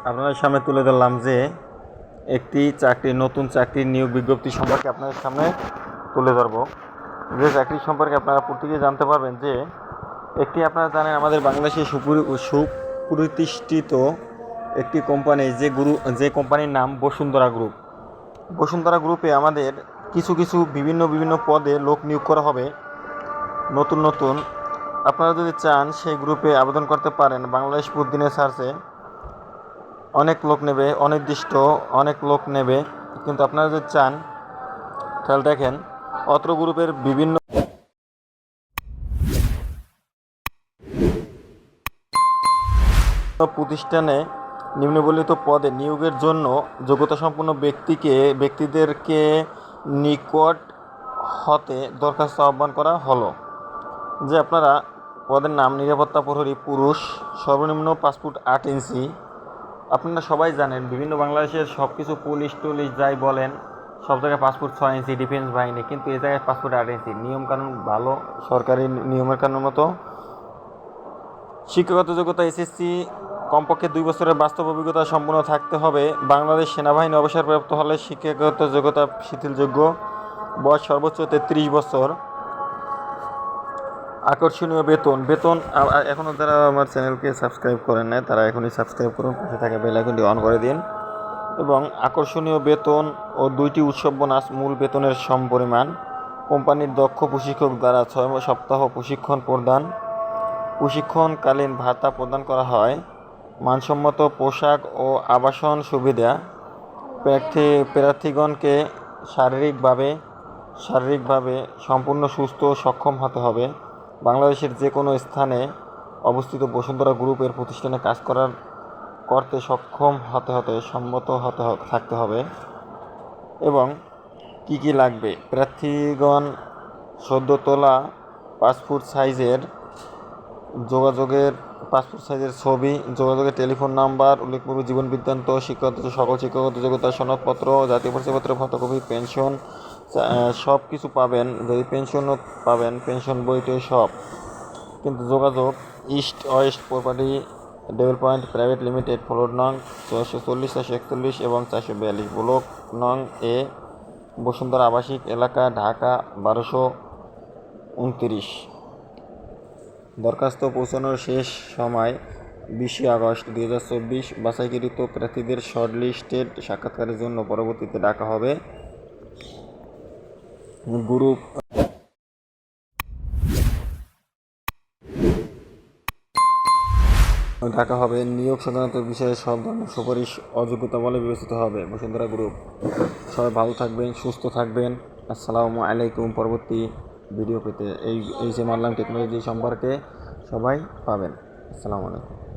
আপনাদের সামনে তুলে ধরলাম যে একটি নতুন চাকরির নিয়োগ বিজ্ঞপ্তি সম্পর্কে আপনাদের সামনে তুলে ধরবো। যে চাকরি সম্পর্কে আপনারা প্রত্যেকেই জানতে পারবেন যে আপনারা জানেন আমাদের বাংলাদেশে সুপ্রতিষ্ঠিত একটি কোম্পানি যে কোম্পানির নাম বসুন্ধরা গ্রুপে আমাদের কিছু বিভিন্ন পদে লোক নিয়োগ করা হবে। নতুন আপনারা যদি চান সেই গ্রুপে আবেদন করতে পারেন। বাংলাদেশ প্রতিদিনের সার্চে অনেক লোক নেবে, অনির্দিষ্ট অনেক লোক নেবে, কিন্তু আপনারা যদি চান তাহলে দেখেন অত্র গ্রুপের বিভিন্ন প্রতিষ্ঠানে নিম্নবর্ণিত পদে নিয়োগের জন্য যোগ্যতাসম্পন্ন ব্যক্তিদেরকে নিকট হতে দরখাস্ত আহ্বান করা হলো। যে আপনারা পদের নাম নিরাপত্তা প্রহরী পুরুষ, সর্বনিম্ন 5 ফুট 8 ইঞ্চি। আপনারা সবাই জানেন বিভিন্ন বাংলাদেশের সব কিছু পুলিশ টুলিশ যাই বলেন সব জায়গায় 5 ফুট 6 ইঞ্চি ডিফেন্স বাহিনী, কিন্তু এই জায়গায় 5 ফুট 8 ইঞ্চি নিয়মকানুন ভালো, সরকারি নিয়মের কানুন মতো। শিক্ষাগত যোগ্যতা এসএসসি, কমপক্ষে 2 বছরের বাস্তব অভিজ্ঞতা সম্পন্ন থাকতে হবে। বাংলাদেশ সেনাবাহিনী অবসরপ্রাপ্ত হলে শিক্ষাগত যোগ্যতা শিথিলযোগ্য। বয়স সর্বোচ্চ 33 বছর। আকর্ষণীয় বেতন এখনও যারা আমার চ্যানেলকে সাবস্ক্রাইব করেন নাই তারা এখনই সাবস্ক্রাইব করুন, পাশে থাকা বেল আইকনটি অন করে দিন। এবং আকর্ষণীয় বেতন ও 2টি উৎসব বোনাস মূল বেতনের সমপরিমাণ। কোম্পানির দক্ষ প্রশিক্ষক দ্বারা 6 সপ্তাহ প্রশিক্ষণকালীন ভাতা প্রদান করা হয়। মানসম্মত পোশাক ও আবাসন সুবিধা। প্রার্থীগণকে শারীরিকভাবে সম্পূর্ণ সুস্থ ও সক্ষম হতে হবে। বাংলাদেশের যে কোনো স্থানে অবস্থিত বসুন্ধরা গ্রুপের প্রতিষ্ঠানে কাজ করতে সক্ষম সম্মত থাকতে হবে। এবং কি লাগবে? প্রার্থীগণ সদ্য তোলা 5 ফুট সাইজের ছবি, যোগাযোগের টেলিফোন নাম্বার, উল্লেখযোগ্য জীবন বৃত্তান্ত, সকল শিক্ষাগত যোগ্যতা সনদপত্র, জাতীয় পরিচয়পত্রের ফটোকপি, পেনশন সব কিছু পাবেন। যদি পেনশনও পাবেন, পেনশন বইতে সব। কিন্তু যোগাযোগ east West property development private limited, floor নং 440, 441 এবং 442, ব্লক নং এ, বসুন্ধরা আবাসিক এলাকা, ঢাকা 1229। দরখাস্ত পৌঁছানোর শেষ সময় 20 আগস্ট 2024। বাছাইকৃত প্রার্থীদের শর্টলিস্টেড সাক্ষাৎকারের জন্য পরবর্তীতে ডাকা হবে। নিয়োগ সংক্রান্ত বিষয়ে সব ধরনের সুপারিশ অযোগ্যতা বলে বিবেচিত হবে। বসুন্ধরা গ্রুপ। সবাই ভালো থাকবেন, সুস্থ থাকবেন। আসসালামু আলাইকুম। পরবর্তী ভিডিও পেতে এই যে মানলাম টেকনোলজি সম্পর্কে সবাই পাবেন। আসসালামু আলাইকুম।